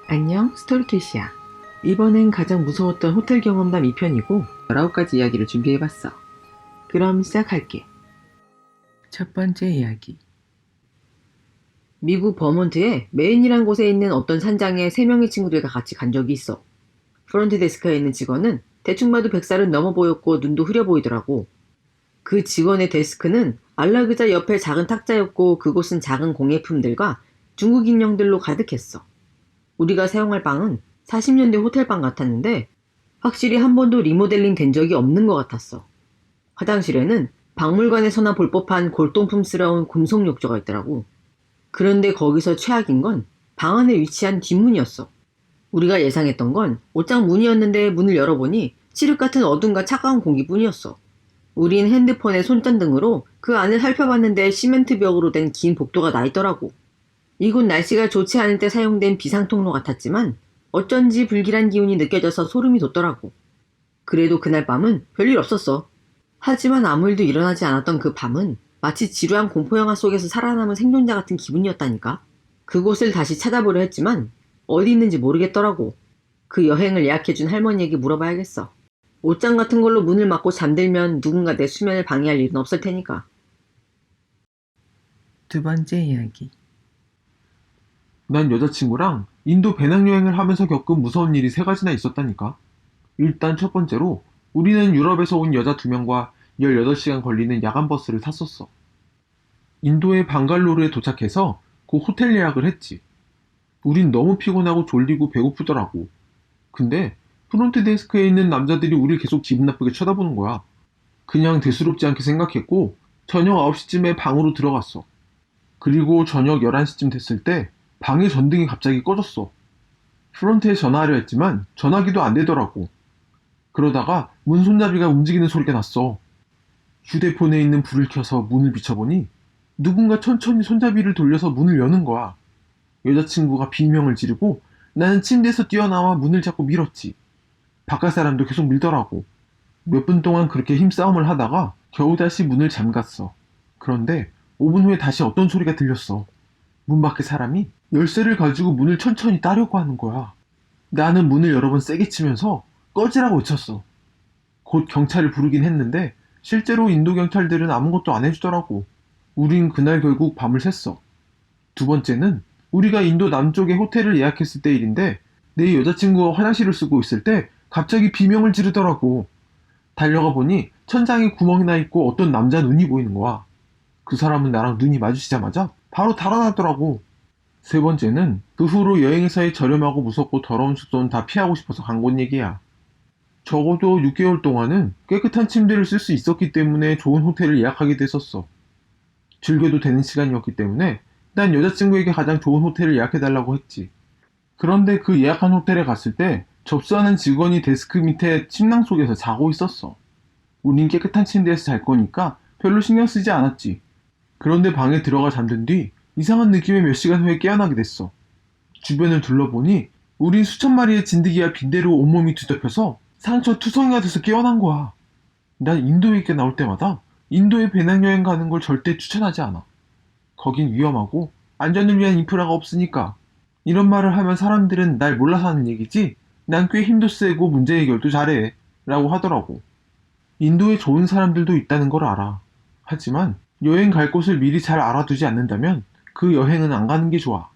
안녕, 스토리캐시야. 이번엔 가장 무서웠던 호텔 경험담 2편이고 19가지 이야기를 준비해봤어. 그럼 시작할게. 첫 번째 이야기. 미국 버몬트의 메인이란 곳에 있는 어떤 산장에 3명의 친구들과 같이 간 적이 있어. 프론트 데스크에 있는 직원은 대충 봐도 100살은 넘어 보였고 눈도 흐려 보이더라고. 그 직원의 데스크는 안락의자 옆에 작은 탁자였고 그곳은 작은 공예품들과 중국 인형들로 가득했어. 우리가 사용할 방은 40년대 호텔방 같았는데 확실히 한 번도 리모델링 된 적이 없는 것 같았어. 화장실에는 박물관에서나 볼 법한 골동품스러운 금속 욕조가 있더라고. 그런데 거기서 최악인 건 방 안에 위치한 뒷문이었어. 우리가 예상했던 건 옷장 문이었는데 문을 열어보니 칠흑 같은 어둠과 차가운 공기뿐이었어. 우린 핸드폰에 손전등으로 그 안을 살펴봤는데 시멘트 벽으로 된 긴 복도가 나 있더라고. 이곳 날씨가 좋지 않을 때 사용된 비상통로 같았지만 어쩐지 불길한 기운이 느껴져서 소름이 돋더라고. 그래도 그날 밤은 별일 없었어. 하지만 아무 일도 일어나지 않았던 그 밤은 마치 지루한 공포영화 속에서 살아남은 생존자 같은 기분이었다니까. 그곳을 다시 찾아보려 했지만 어디 있는지 모르겠더라고. 그 여행을 예약해준 할머니에게 물어봐야겠어. 옷장 같은 걸로 문을 막고 잠들면 누군가 내 수면을 방해할 일은 없을 테니까. 두 번째 이야기. 난 여자친구랑 인도 배낭여행을 하면서 겪은 무서운 일이 3가지나 있었다니까. 일단 첫 번째로 우리는 유럽에서 온 여자 2명과 18시간 걸리는 야간버스를 탔었어. 인도의 방갈로르에 도착해서 그 호텔 예약을 했지. 우린 너무 피곤하고 졸리고 배고프더라고. 근데 프론트 데스크에 있는 남자들이 우릴 계속 기분 나쁘게 쳐다보는 거야. 그냥 대수롭지 않게 생각했고 저녁 9시쯤에 방으로 들어갔어. 그리고 저녁 11시쯤 됐을 때 방의 전등이 갑자기 꺼졌어. 프론트에 전화하려 했지만 전화기도 안 되더라고. 그러다가 문 손잡이가 움직이는 소리가 났어. 휴대폰에 있는 불을 켜서 문을 비춰보니 누군가 천천히 손잡이를 돌려서 문을 여는 거야. 여자친구가 비명을 지르고 나는 침대에서 뛰어나와 문을 잡고 밀었지. 바깥 사람도 계속 밀더라고. 몇 분 동안 그렇게 힘싸움을 하다가 겨우 다시 문을 잠갔어. 그런데 5분 후에 다시 어떤 소리가 들렸어. 문 밖에 사람이 열쇠를 가지고 문을 천천히 따려고 하는 거야. 나는 문을 여러 번 세게 치면서 꺼지라고 외쳤어. 곧 경찰을 부르긴 했는데 실제로 인도 경찰들은 아무것도 안 해주더라고. 우린 그날 결국 밤을 샜어. 두 번째는 우리가 인도 남쪽에 호텔을 예약했을 때 일인데 내 여자친구가 화장실을 쓰고 있을 때 갑자기 비명을 지르더라고. 달려가 보니 천장에 구멍이 나 있고 어떤 남자 눈이 보이는 거야. 그 사람은 나랑 눈이 마주치자마자 바로 달아나더라고. 세 번째는 그 후로 여행에서의 저렴하고 무섭고 더러운 숙소는 다 피하고 싶어서 간 곳 얘기야. 적어도 6개월 동안은 깨끗한 침대를 쓸 수 있었기 때문에 좋은 호텔을 예약하게 됐었어. 즐겨도 되는 시간이었기 때문에 난 여자친구에게 가장 좋은 호텔을 예약해달라고 했지. 그런데 그 예약한 호텔에 갔을 때 접수하는 직원이 데스크 밑에 침낭 속에서 자고 있었어. 우린 깨끗한 침대에서 잘 거니까 별로 신경 쓰지 않았지. 그런데 방에 들어가 잠든 뒤 이상한 느낌에 몇 시간 후에 깨어나게 됐어. 주변을 둘러보니 우린 수천 마리의 진드기와 빈대로 온몸이 뒤덮여서 상처 투성이가 돼서 깨어난 거야. 난 인도에 나올 때마다 인도에 배낭여행 가는 걸 절대 추천하지 않아. 거긴 위험하고 안전을 위한 인프라가 없으니까. 이런 말을 하면 사람들은 날 몰라서 하는 얘기지 난 꽤 힘도 세고 문제 해결도 잘해 라고 하더라고. 인도에 좋은 사람들도 있다는 걸 알아. 하지만 여행 갈 곳을 미리 잘 알아두지 않는다면 그 여행은 안 가는 게 좋아.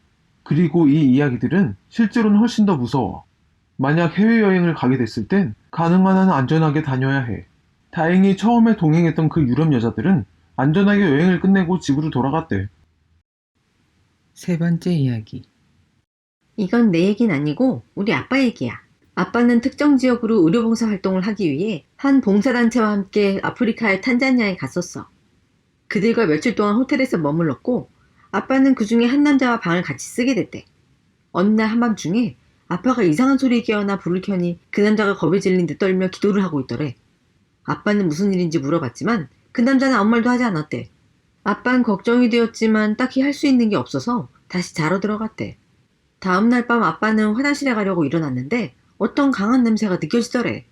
그리고 이 이야기들은 실제로는 훨씬 더 무서워. 만약 해외여행을 가게 됐을 땐 가능한 한 안전하게 다녀야 해. 다행히 처음에 동행했던 그 유럽 여자들은 안전하게 여행을 끝내고 집으로 돌아갔대. 세 번째 이야기. 이건 내 얘긴 아니고 우리 아빠 얘기야. 아빠는 특정 지역으로 의료봉사 활동을 하기 위해 한 봉사단체와 함께 아프리카의 탄자니아에 갔었어. 그들과 며칠 동안 호텔에서 머물렀고 아빠는 그 중에 한 남자와 방을 같이 쓰게 됐대. 어느 날 한밤중에 아빠가 이상한 소리에 깨어나 불을 켜니 그 남자가 겁에 질린 듯 떨며 기도를 하고 있더래. 아빠는 무슨 일인지 물어봤지만 그 남자는 아무 말도 하지 않았대. 아빠는 걱정이 되었지만 딱히 할 수 있는 게 없어서 다시 자러 들어갔대. 다음날 밤 아빠는 화장실에 가려고 일어났는데 어떤 강한 냄새가 느껴지더래.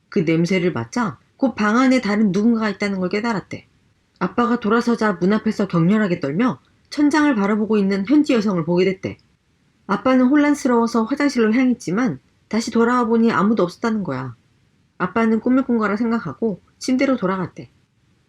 그 냄새를 맡자 곧 방 안에 다른 누군가가 있다는 걸 깨달았대. 아빠가 돌아서자 문 앞에서 격렬하게 떨며 천장을 바라보고 있는 현지 여성을 보게 됐대. 아빠는 혼란스러워서 화장실로 향했지만 다시 돌아와 보니 아무도 없었다는 거야. 아빠는 꿈을 꾼 거라 생각하고 침대로 돌아갔대.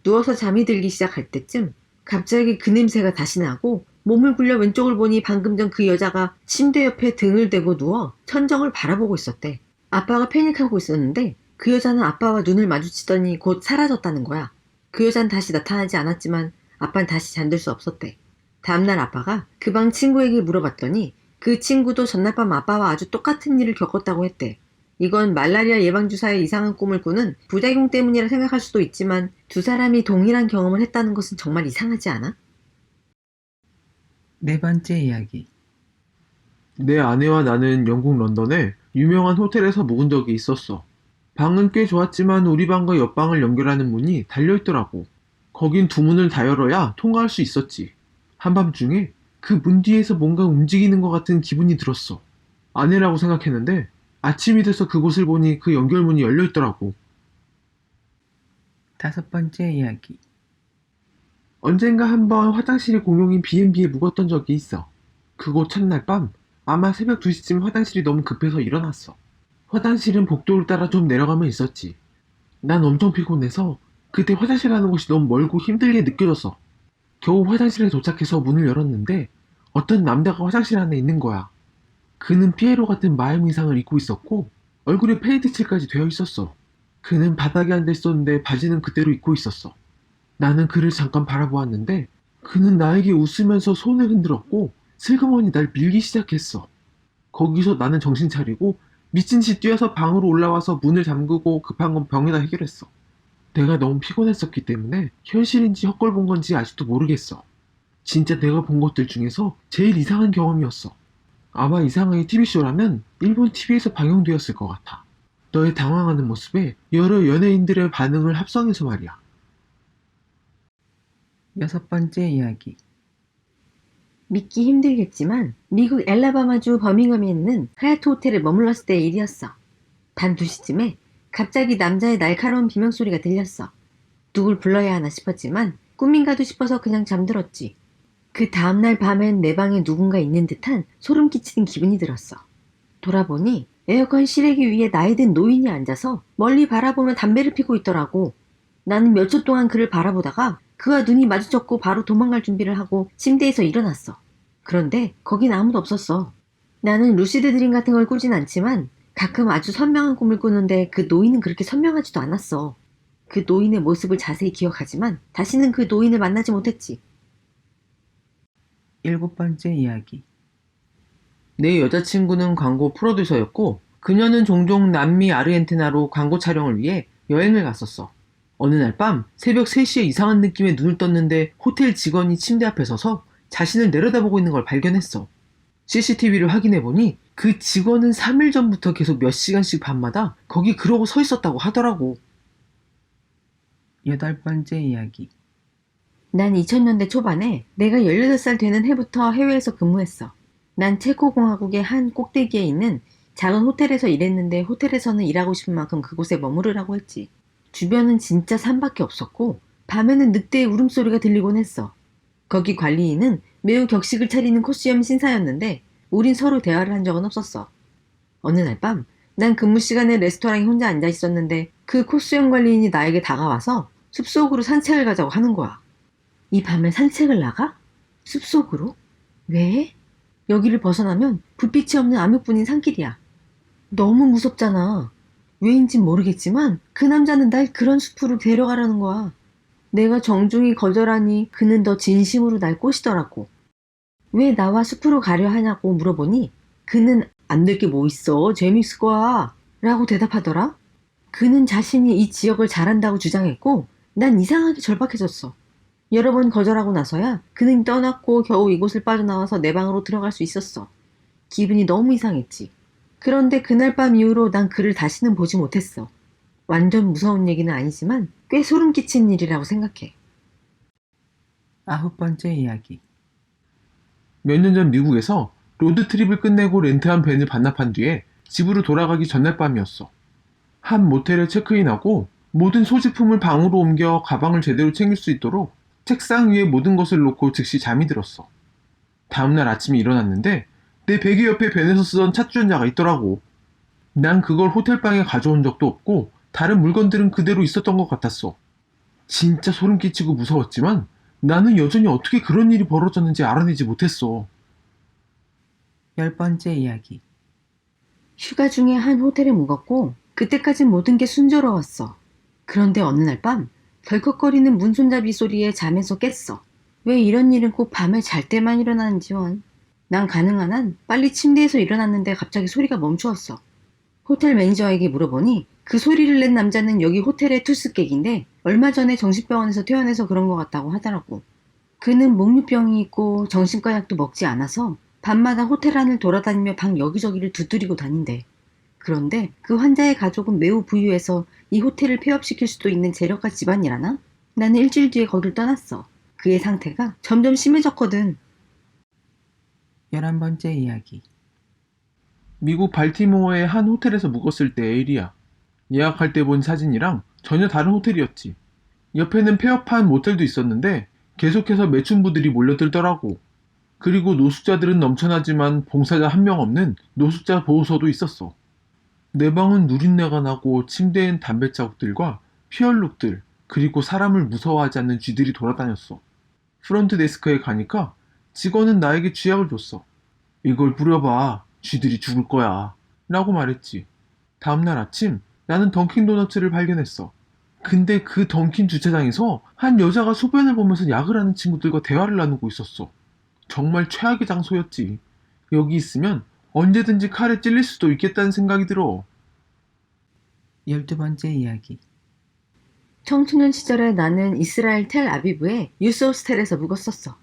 누워서 잠이 들기 시작할 때쯤 갑자기 그 냄새가 다시 나고 몸을 굴려 왼쪽을 보니 방금 전 그 여자가 침대 옆에 등을 대고 누워 천정을 바라보고 있었대. 아빠가 패닉하고 있었는데 그 여자는 아빠와 눈을 마주치더니 곧 사라졌다는 거야. 그 여자는 다시 나타나지 않았지만 아빠는 다시 잠들 수 없었대. 다음날 아빠가 그 방 친구에게 물어봤더니 그 친구도 전날 밤 아빠와 아주 똑같은 일을 겪었다고 했대. 이건 말라리아 예방주사의 이상한 꿈을 꾸는 부작용 때문이라 생각할 수도 있지만 두 사람이 동일한 경험을 했다는 것은 정말 이상하지 않아? 네 번째 이야기. 내 아내와 나는 영국 런던에 유명한 호텔에서 묵은 적이 있었어. 방은 꽤 좋았지만 우리 방과 옆방을 연결하는 문이 달려있더라고. 거긴 두 문을 다 열어야 통과할 수 있었지. 한밤중에 그 문 뒤에서 뭔가 움직이는 것 같은 기분이 들었어. 아내라고 생각했는데 아침이 돼서 그곳을 보니 그 연결문이 열려있더라고. 다섯 번째 이야기. 언젠가 한번 화장실이 공용인 B&B에 묵었던 적이 있어. 그곳 첫날 밤 아마 새벽 2시쯤 화장실이 너무 급해서 일어났어. 화장실은 복도를 따라 좀 내려가면 있었지. 난 엄청 피곤해서 그때 화장실 가는 곳이 너무 멀고 힘들게 느껴졌어. 겨우 화장실에 도착해서 문을 열었는데 어떤 남자가 화장실 안에 있는 거야. 그는 피에로 같은 마약 의상을 입고 있었고 얼굴에 페인트 칠까지 되어 있었어. 그는 바닥에 앉아 있었는데 바지는 그대로 입고 있었어. 나는 그를 잠깐 바라보았는데 그는 나에게 웃으면서 손을 흔들었고 슬그머니 날 밀기 시작했어. 거기서 나는 정신 차리고 미친 듯이 뛰어서 방으로 올라와서 문을 잠그고 급한 건 병에다 해결했어. 내가 너무 피곤했었기 때문에 현실인지 헛걸 본 건지 아직도 모르겠어. 진짜 내가 본 것들 중에서 제일 이상한 경험이었어. 아마 이상하게 TV쇼라면 일본 TV에서 방영되었을 것 같아. 너의 당황하는 모습에 여러 연예인들의 반응을 합성해서 말이야. 여섯 번째 이야기. 믿기 힘들겠지만 미국 엘라바마주 버밍엄에 있는 하얏트 호텔에 머물렀을 때의 일이었어. 밤 2시쯤에 갑자기 남자의 날카로운 비명소리가 들렸어. 누굴 불러야 하나 싶었지만 꿈인가도 싶어서 그냥 잠들었지. 그 다음날 밤엔 내 방에 누군가 있는 듯한 소름 끼치는 기분이 들었어. 돌아보니 에어컨 실외기 위에 나이 든 노인이 앉아서 멀리 바라보며 담배를 피고 있더라고. 나는 몇 초 동안 그를 바라보다가 그와 눈이 마주쳤고 바로 도망갈 준비를 하고 침대에서 일어났어. 그런데 거긴 아무도 없었어. 나는 루시드 드림 같은 걸 꾸진 않지만 가끔 아주 선명한 꿈을 꾸는데 그 노인은 그렇게 선명하지도 않았어. 그 노인의 모습을 자세히 기억하지만 다시는 그 노인을 만나지 못했지. 일곱 번째 이야기. 내 여자친구는 광고 프로듀서였고 그녀는 종종 남미 아르헨티나로 광고 촬영을 위해 여행을 갔었어. 어느 날 밤 새벽 3시에 이상한 느낌에 눈을 떴는데 호텔 직원이 침대 앞에 서서 자신을 내려다보고 있는 걸 발견했어. CCTV를 확인해보니 그 직원은 3일 전부터 계속 몇 시간씩 밤마다 거기 그러고 서 있었다고 하더라고. 여덟 번째 이야기. 난 2000년대 초반에 내가 18살 되는 해부터 해외에서 근무했어. 난 체코공화국의 한 꼭대기에 있는 작은 호텔에서 일했는데 호텔에서는 일하고 싶은 만큼 그곳에 머무르라고 했지. 주변은 진짜 산밖에 없었고 밤에는 늑대의 울음소리가 들리곤 했어. 거기 관리인은 매우 격식을 차리는 코스염 신사였는데 우린 서로 대화를 한 적은 없었어. 어느 날 밤 난 근무 시간에 레스토랑에 혼자 앉아 있었는데 그 코스염 관리인이 나에게 다가와서 숲속으로 산책을 가자고 하는 거야. 이 밤에 산책을 나가? 숲속으로? 왜? 여기를 벗어나면 불빛이 없는 암흑뿐인 산길이야. 너무 무섭잖아. 왜인진 모르겠지만 그 남자는 날 그런 숲으로 데려가려는 거야. 내가 정중히 거절하니 그는 더 진심으로 날 꼬시더라고. 왜 나와 숲으로 가려 하냐고 물어보니 그는 안 될 게 뭐 있어. 재미있을 거야. 라고 대답하더라. 그는 자신이 이 지역을 잘한다고 주장했고 난 이상하게 절박해졌어. 여러 번 거절하고 나서야 그는 떠났고 겨우 이곳을 빠져나와서 내 방으로 들어갈 수 있었어. 기분이 너무 이상했지. 그런데 그날 밤 이후로 난 그를 다시는 보지 못했어. 완전 무서운 얘기는 아니지만 꽤 소름 끼치는 일이라고 생각해. 아홉 번째 이야기. 몇 년 전 미국에서 로드트립을 끝내고 렌트한 밴을 반납한 뒤에 집으로 돌아가기 전날 밤이었어. 한 모텔에 체크인하고 모든 소지품을 방으로 옮겨 가방을 제대로 챙길 수 있도록 책상 위에 모든 것을 놓고 즉시 잠이 들었어. 다음날 아침에 일어났는데 내 베개 옆에 벤에서 쓰던 찻주전자가 있더라고. 난 그걸 호텔방에 가져온 적도 없고 다른 물건들은 그대로 있었던 것 같았어. 진짜 소름 끼치고 무서웠지만 나는 여전히 어떻게 그런 일이 벌어졌는지 알아내지 못했어. 10번째 이야기. 휴가 중에 한 호텔에 묵었고 그때까진 모든 게 순조로웠어. 그런데 어느 날 밤 덜컥거리는 문손잡이 소리에 잠에서 깼어. 왜 이런 일은 꼭 밤에 잘 때만 일어나는지 원. 난 가능한 한 빨리 침대에서 일어났는데 갑자기 소리가 멈추었어. 호텔 매니저에게 물어보니 그 소리를 낸 남자는 여기 호텔의 투숙객인데 얼마 전에 정신병원에서 퇴원해서 그런 것 같다고 하더라고. 그는 목류병이 있고 정신과 약도 먹지 않아서 밤마다 호텔 안을 돌아다니며 방 여기저기를 두드리고 다닌대. 그런데 그 환자의 가족은 매우 부유해서 이 호텔을 폐업시킬 수도 있는 재력가 집안이라나? 나는 일주일 뒤에 거길 떠났어. 그의 상태가 점점 심해졌거든. 11번째 이야기. 미국 발티모어의 한 호텔에서 묵었을 때의 일이야. 예약할 때 본 사진이랑 전혀 다른 호텔이었지. 옆에는 폐업한 모텔도 있었는데 계속해서 매춘부들이 몰려들더라고. 그리고 노숙자들은 넘쳐나지만 봉사자 한 명 없는 노숙자 보호소도 있었어. 내 방은 누린내가 나고 침대엔 담배 자국들과 피얼룩들, 그리고 사람을 무서워하지 않는 쥐들이 돌아다녔어. 프런트 데스크에 가니까 직원은 나에게 쥐약을 줬어. 이걸 뿌려봐. 쥐들이 죽을 거야. 라고 말했지. 다음날 아침 나는 던킨 도너츠를 발견했어. 근데 그 던킨 주차장에서 한 여자가 소변을 보면서 약을 하는 친구들과 대화를 나누고 있었어. 정말 최악의 장소였지. 여기 있으면 언제든지 칼에 찔릴 수도 있겠다는 생각이 들어. 12번째 이야기. 청소년 시절에 나는 이스라엘 텔 아비브의 유스 호스텔에서 묵었었어.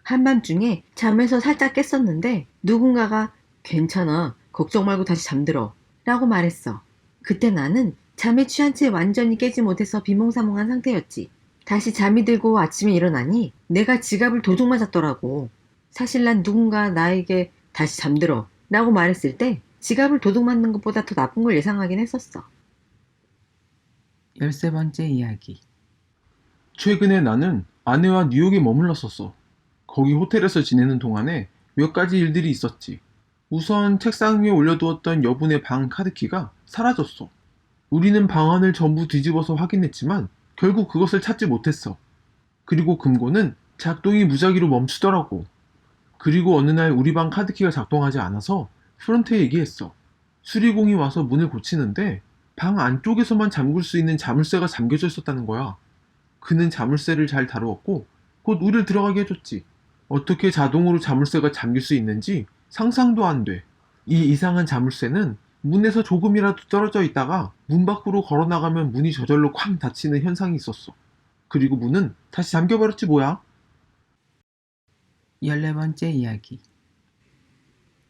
한밤중에 잠에서 살짝 깼었는데 누군가가 괜찮아, 걱정 말고 다시 잠들어 라고 말했어. 그때 나는 잠에 취한 채 완전히 깨지 못해서 비몽사몽한 상태였지. 다시 잠이 들고 아침에 일어나니 내가 지갑을 도둑 맞았더라고. 사실 난 누군가 나에게 다시 잠들어 라고 말했을 때 지갑을 도둑 맞는 것보다 더 나쁜 걸 예상하긴 했었어. 13번째 이야기. 최근에 나는 아내와 뉴욕에 머물렀었어. 거기 호텔에서 지내는 동안에 몇 가지 일들이 있었지. 우선 책상 위에 올려두었던 여분의 방 카드키가 사라졌어. 우리는 방안을 전부 뒤집어서 확인했지만 결국 그것을 찾지 못했어. 그리고 금고는 작동이 무작위로 멈추더라고. 그리고 어느 날 우리 방 카드키가 작동하지 않아서 프런트에 얘기했어. 수리공이 와서 문을 고치는데 방 안쪽에서만 잠글 수 있는 자물쇠가 잠겨져 있었다는 거야. 그는 자물쇠를 잘 다루었고 곧 우리를 들어가게 해줬지. 어떻게 자동으로 자물쇠가 잠길 수 있는지 상상도 안 돼. 이 이상한 자물쇠는 문에서 조금이라도 떨어져 있다가 문 밖으로 걸어나가면 문이 저절로 쾅 닫히는 현상이 있었어. 그리고 문은 다시 잠겨버렸지 뭐야. 14번째 이야기.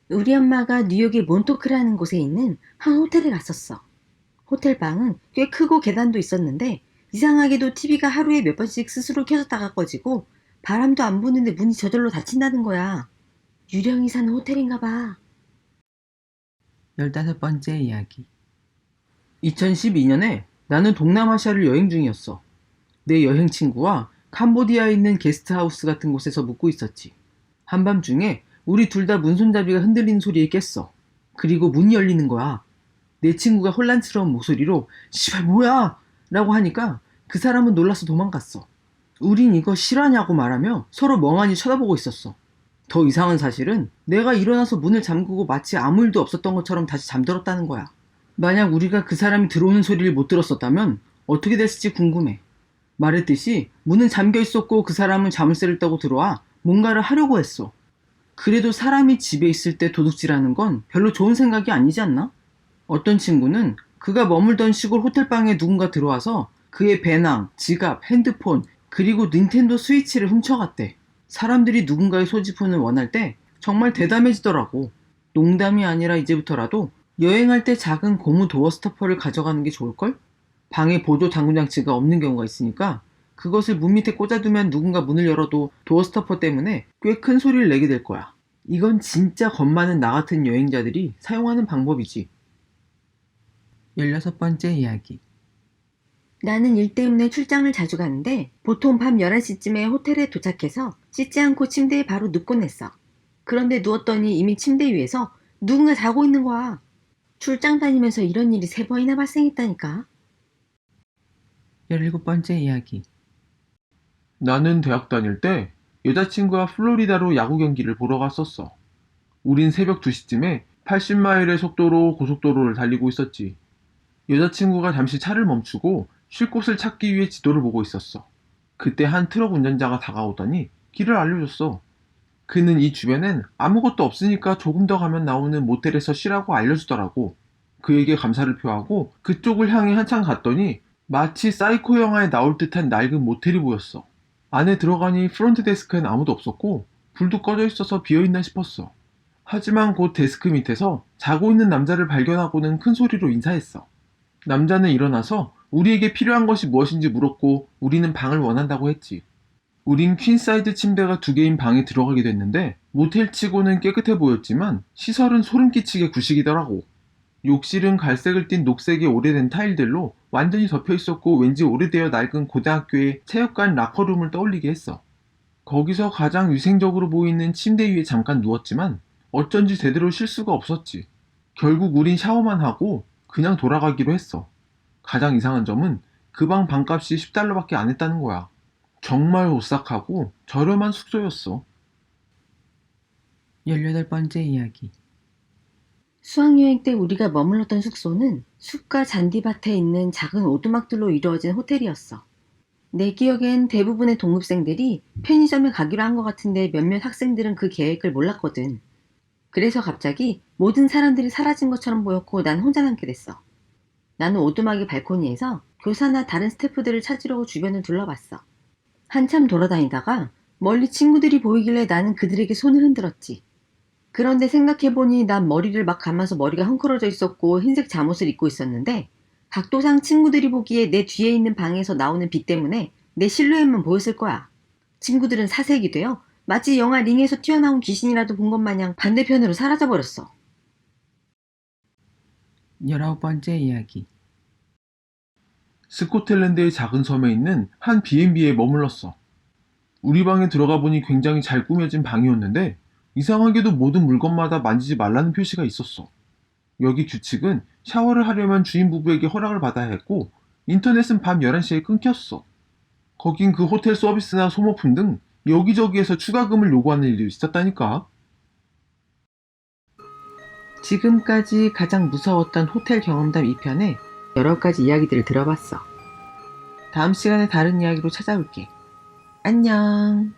우리 엄마가 뉴욕의 몬토크라는 곳에 있는 한 호텔에 갔었어. 호텔 방은 꽤 크고 계단도 있었는데 이상하게도 TV가 하루에 몇 번씩 스스로 켜졌다가 꺼지고 바람도 안 부는데 문이 저절로 닫힌다는 거야. 유령이 사는 호텔인가 봐. 15번째 이야기. 2012년에 나는 동남아시아를 여행 중이었어. 내 여행 친구와 캄보디아에 있는 게스트하우스 같은 곳에서 묵고 있었지. 한밤중에 우리 둘 다 문손잡이가 흔들리는 소리에 깼어. 그리고 문이 열리는 거야. 내 친구가 혼란스러운 목소리로 "씨발 뭐야?" 라고 하니까 그 사람은 놀라서 도망갔어. 우린 이거 실화냐고 말하며 서로 멍하니 쳐다보고 있었어. 더 이상한 사실은 내가 일어나서 문을 잠그고 마치 아무 일도 없었던 것처럼 다시 잠들었다는 거야. 만약 우리가 그 사람이 들어오는 소리를 못 들었었다면 어떻게 됐을지 궁금해. 말했듯이 문은 잠겨 있었고 그 사람은 자물쇠를 따고 들어와 뭔가를 하려고 했어. 그래도 사람이 집에 있을 때 도둑질하는 건 별로 좋은 생각이 아니지 않나? 어떤 친구는 그가 머물던 시골 호텔방에 누군가 들어와서 그의 배낭, 지갑, 핸드폰, 그리고 닌텐도 스위치를 훔쳐갔대. 사람들이 누군가의 소지품을 원할 때 정말 대담해지더라고. 농담이 아니라 이제부터라도 여행할 때 작은 고무 도어 스토퍼를 가져가는 게 좋을걸? 방에 보조 잠금 장치가 없는 경우가 있으니까 그것을 문 밑에 꽂아두면 누군가 문을 열어도 도어 스토퍼 때문에 꽤 큰 소리를 내게 될 거야. 이건 진짜 겁 많은 나 같은 여행자들이 사용하는 방법이지. 16번째 이야기. 나는 일 때문에 출장을 자주 가는데 보통 밤 11시쯤에 호텔에 도착해서 씻지 않고 침대에 바로 눕곤 했어. 그런데 누웠더니 이미 침대 위에서 누군가 자고 있는 거야. 출장 다니면서 이런 일이 3번이나 발생했다니까. 17번째 이야기. 나는 대학 다닐 때 여자친구와 플로리다로 야구 경기를 보러 갔었어. 우린 새벽 2시쯤에 80마일의 속도로 고속도로를 달리고 있었지. 여자친구가 잠시 차를 멈추고 쉴 곳을 찾기 위해 지도를 보고 있었어. 그때 한 트럭 운전자가 다가오더니 길을 알려줬어. 그는 이 주변엔 아무것도 없으니까 조금 더 가면 나오는 모텔에서 쉬라고 알려주더라고. 그에게 감사를 표하고 그쪽을 향해 한참 갔더니 마치 사이코 영화에 나올 듯한 낡은 모텔이 보였어. 안에 들어가니 프론트 데스크엔 아무도 없었고 불도 꺼져 있어서 비어있나 싶었어. 하지만 곧 데스크 밑에서 자고 있는 남자를 발견하고는 큰 소리로 인사했어. 남자는 일어나서 우리에게 필요한 것이 무엇인지 물었고 우리는 방을 원한다고 했지. 우린 퀸사이드 침대가 2개인 방에 들어가게 됐는데 모텔치고는 깨끗해 보였지만 시설은 소름 끼치게 구식이더라고. 욕실은 갈색을 띤 녹색의 오래된 타일들로 완전히 덮여 있었고 왠지 오래되어 낡은 고등학교의 체육관 라커룸을 떠올리게 했어. 거기서 가장 위생적으로 보이는 침대 위에 잠깐 누웠지만 어쩐지 제대로 쉴 수가 없었지. 결국 우린 샤워만 하고 그냥 돌아가기로 했어. 가장 이상한 점은 그 방 방값이 $10밖에 안 했다는 거야. 정말 오싹하고 저렴한 숙소였어. 18번째 이야기. 수학여행 때 우리가 머물렀던 숙소는 숲과 잔디밭에 있는 작은 오두막들로 이루어진 호텔이었어. 내 기억엔 대부분의 동급생들이 편의점에 가기로 한 것 같은데 몇몇 학생들은 그 계획을 몰랐거든. 그래서 갑자기 모든 사람들이 사라진 것처럼 보였고 난 혼자 남게 됐어. 나는 오두막의 발코니에서 교사나 다른 스태프들을 찾으려고 주변을 둘러봤어. 한참 돌아다니다가 멀리 친구들이 보이길래 나는 그들에게 손을 흔들었지. 그런데 생각해보니 난 머리를 막 감아서 머리가 헝클어져 있었고 흰색 잠옷을 입고 있었는데 각도상 친구들이 보기에 내 뒤에 있는 방에서 나오는 빛 때문에 내 실루엣만 보였을 거야. 친구들은 사색이 되어 마치 영화 링에서 튀어나온 귀신이라도 본 것 마냥 반대편으로 사라져버렸어. 19번째 이야기. 스코틀랜드의 작은 섬에 있는 한 B&B에 머물렀어. 우리 방에 들어가 보니 굉장히 잘 꾸며진 방이었는데 이상하게도 모든 물건마다 만지지 말라는 표시가 있었어. 여기 규칙은 샤워를 하려면 주인 부부에게 허락을 받아야 했고 인터넷은 밤 11시에 끊겼어. 거긴 그 호텔 서비스나 소모품 등 여기저기에서 추가금을 요구하는 일도 있었다니까. 지금까지 가장 무서웠던 호텔 경험담 2편에 여러 가지 이야기들을 들어봤어. 다음 시간에 다른 이야기로 찾아올게. 안녕.